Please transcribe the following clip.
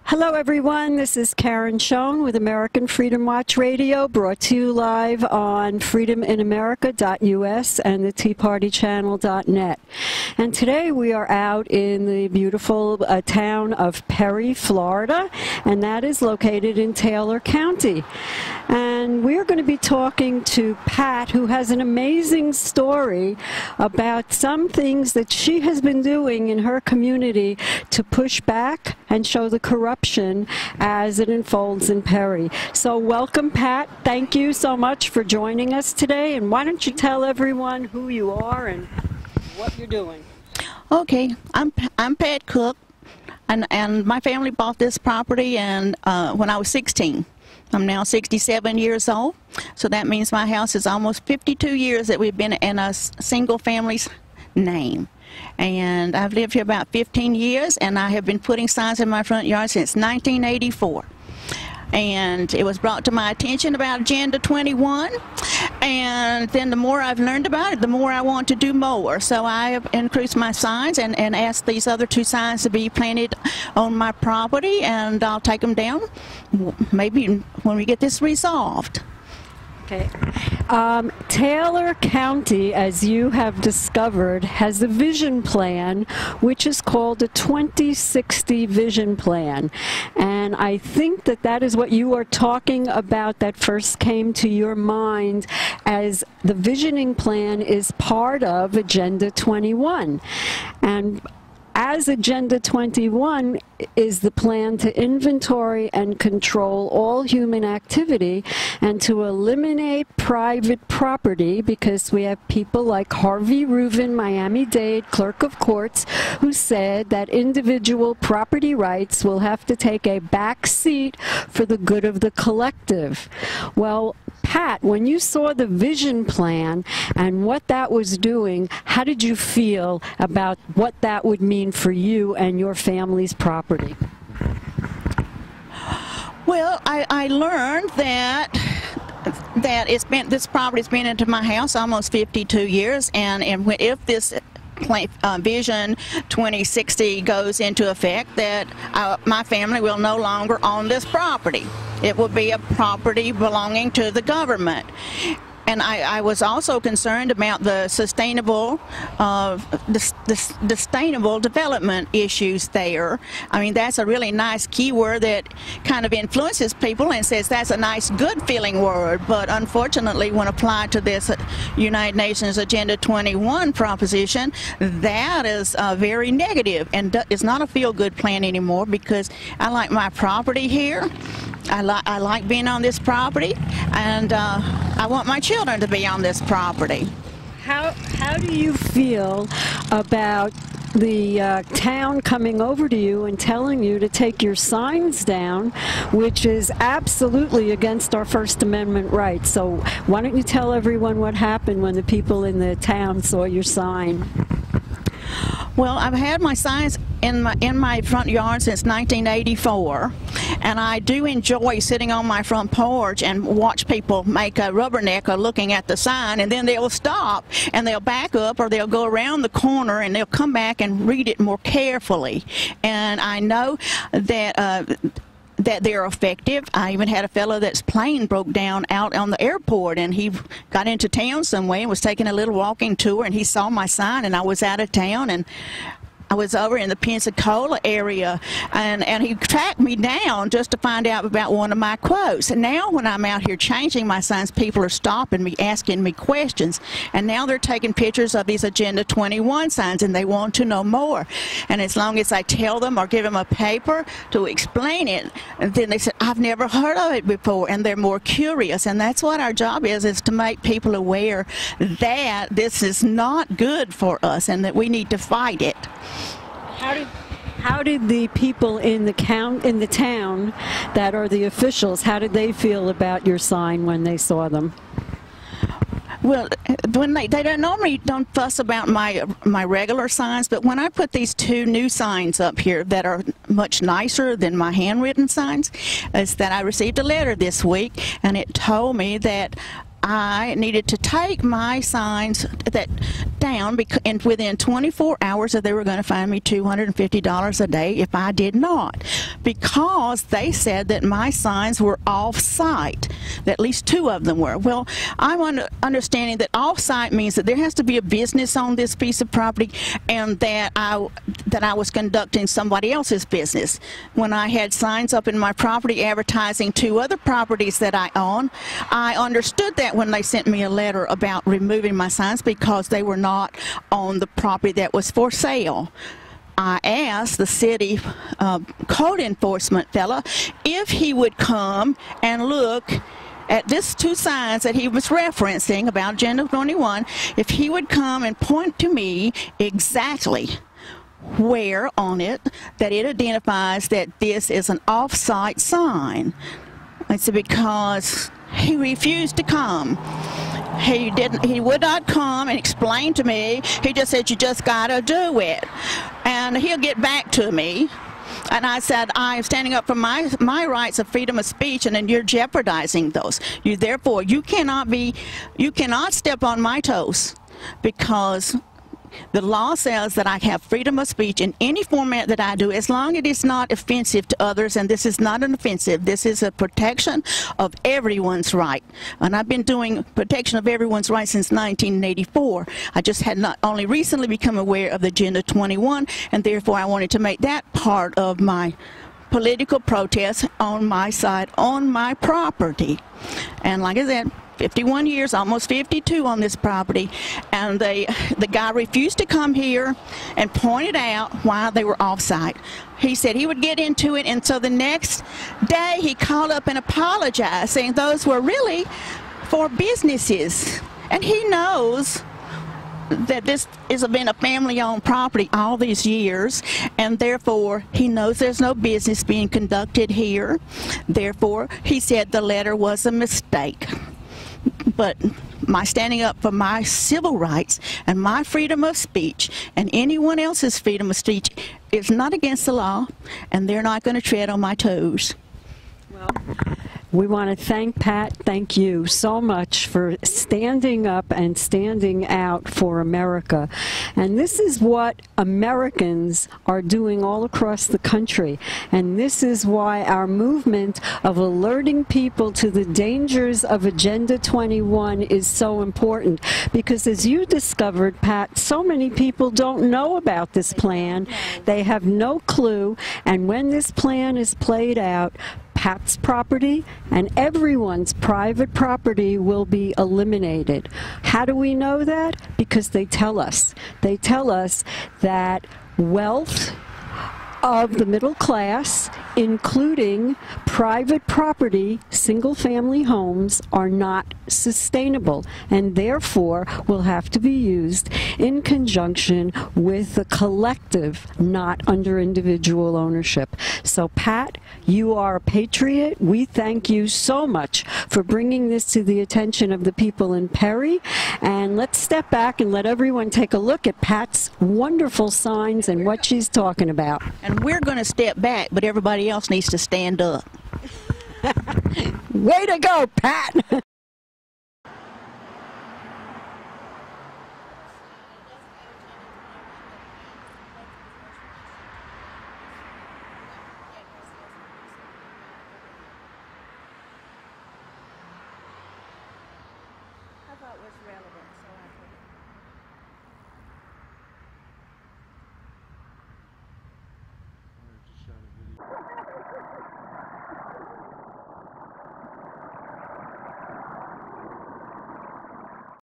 Hello everyone, this is Karen Schoen with American Freedom Watch Radio, brought to you live on freedominamerica.us and the teapartychannel.net. And today we are out in the beautiful town of Perry, Florida, and that is located in Taylor County. And we're going to be talking to Pat, who has an amazing story about some things that she has been doing in her community to push back and show the corruption as it unfolds in Perry. So welcome, Pat. Thank you so much for joining us today. And why don't you tell everyone who you are and what you're doing? Okay, I'm Pat Cook, and my family bought this property and when I was 16. I'm now 67 years old, so that means my house is almost 52 years that we've been in a single family's name. And I've lived here about 15 years, and I have been putting signs in my front yard since 1984. And it was brought to my attention about Agenda 21, and then the more I've learned about it, the more I want to do more. So I have increased my signs and asked these other two signs to be planted on my property, and I'll take them down maybe when we get this resolved. Okay. Taylor County, as you have discovered, has a vision plan which is called a 2060 vision plan. And I think that that is what you are talking about that first came to your mind, as the visioning plan is part of Agenda 21. And as Agenda 21 is the plan to inventory and control all human activity and to eliminate private property, because we have people like Harvey Rubin, Miami-Dade clerk of courts, who said that individual property rights will have to take a back seat for the good of the collective. Well, Pat, when you saw the vision plan and what that was doing, how did you feel about what that would mean for you and your family's property? Well, I learned that this property's been into my house almost 52 years, and if this Vision 2060 goes into effect, that my family will no longer own this property. It will be a property belonging to the government. And I was also concerned about the sustainable development issues there. I mean, that's a really nice keyword that kind of influences people and says that's a nice, good-feeling word. But unfortunately, when applied to this United Nations Agenda 21 proposition, that is very negative, and it's not a feel-good plan anymore, because I like my property here. I like being on this property, and I want my children to be on this property. How do you feel about the town coming over to you and telling you to take your signs down, which is absolutely against our First Amendment rights? So why don't you tell everyone what happened when the people in the town saw your sign? Well, I've had my signs in my front yard since 1984, and I do enjoy sitting on my front porch and watch people make a rubberneck of looking at the sign, and then they'll stop and they'll back up, or they'll go around the corner and they'll come back and read it more carefully. And I know that that they're effective. I even had a fellow that's plane broke down out on the airport, and he got into town somewhere and was taking a little walking tour, and he saw my sign, and I was out of town, and I was over in the Pensacola area, and he tracked me down just to find out about one of my quotes. And now when I'm out here changing my signs, people are stopping me, asking me questions, and now they're taking pictures of these Agenda 21 signs, and they want to know more. And as long as I tell them or give them a paper to explain it, then they said, I've never heard of it before, and they're more curious. And that's what our job is to make people aware that this is not good for us and that we need to fight it. How did the people in the town that are the officials, how did they feel about your sign when they saw them? Well, when they normally don't fuss about my regular signs, but when I put these two new signs up here that are much nicer than my handwritten signs, is that I received a letter this week, and it told me that I needed to take my signs down and within 24 hours that they were going to fine me $250 a day if I did not, because they said that my signs were off-site. At least 2 of them were. Well, I'm understanding that off-site means that there has to be a business on this piece of property, and that I was conducting somebody else's business. When I had signs up in my property advertising 2 other properties that I own, I understood that when they sent me a letter about removing my signs because they were not on the property that was for sale. I asked the city code enforcement fella if he would come and look at these 2 signs that he was referencing about Agenda 21, if he would come and point to me exactly where on it that it identifies that this is an off-site sign. I said, because he refused to come. He would not come and explain to me. He just said, you just gotta do it, and he'll get back to me. And I said, I'm standing up for my rights of freedom of speech, and then you're jeopardizing those. Therefore, you cannot step on my toes, because the law says that I have freedom of speech in any format that I do, as long as it is not offensive to others, and this is not an offensive. This is a protection of everyone's right. And I've been doing protection of everyone's right since 1984. I just had not only recently become aware of the Agenda 21, and therefore I wanted to make that part of my political protest on my side, on my property. And like I said, 51 years, almost 52 on this property, and the guy refused to come here and pointed out why they were off-site. He said he would get into it, and so the next day he called up and apologized, saying those were really for businesses. And he knows that this has been a family-owned property all these years, and therefore he knows there's no business being conducted here. Therefore, he said the letter was a mistake. But my standing up for my civil rights and my freedom of speech and anyone else's freedom of speech is not against the law, and they're not going to tread on my toes. Well, we want to thank Pat, thank you so much for standing up and standing out for America. And this is what Americans are doing all across the country. And this is why our movement of alerting people to the dangers of Agenda 21 is so important. Because as you discovered, Pat, so many people don't know about this plan. They have no clue. And when this plan is played out, Pat's property and everyone's private property will be eliminated. How do we know that? Because they tell us. They tell us that wealth of the middle class, including private property, single-family homes, are not sustainable, and therefore will have to be used in conjunction with the collective, not under individual ownership. So Pat, you are a patriot. We thank you so much for bringing this to the attention of the people in Perry. And let's step back and let everyone take a look at Pat's wonderful signs and what she's talking about. And we're going to step back, but everybody else needs to stand up. Way to go, Pat! I thought it was relevant.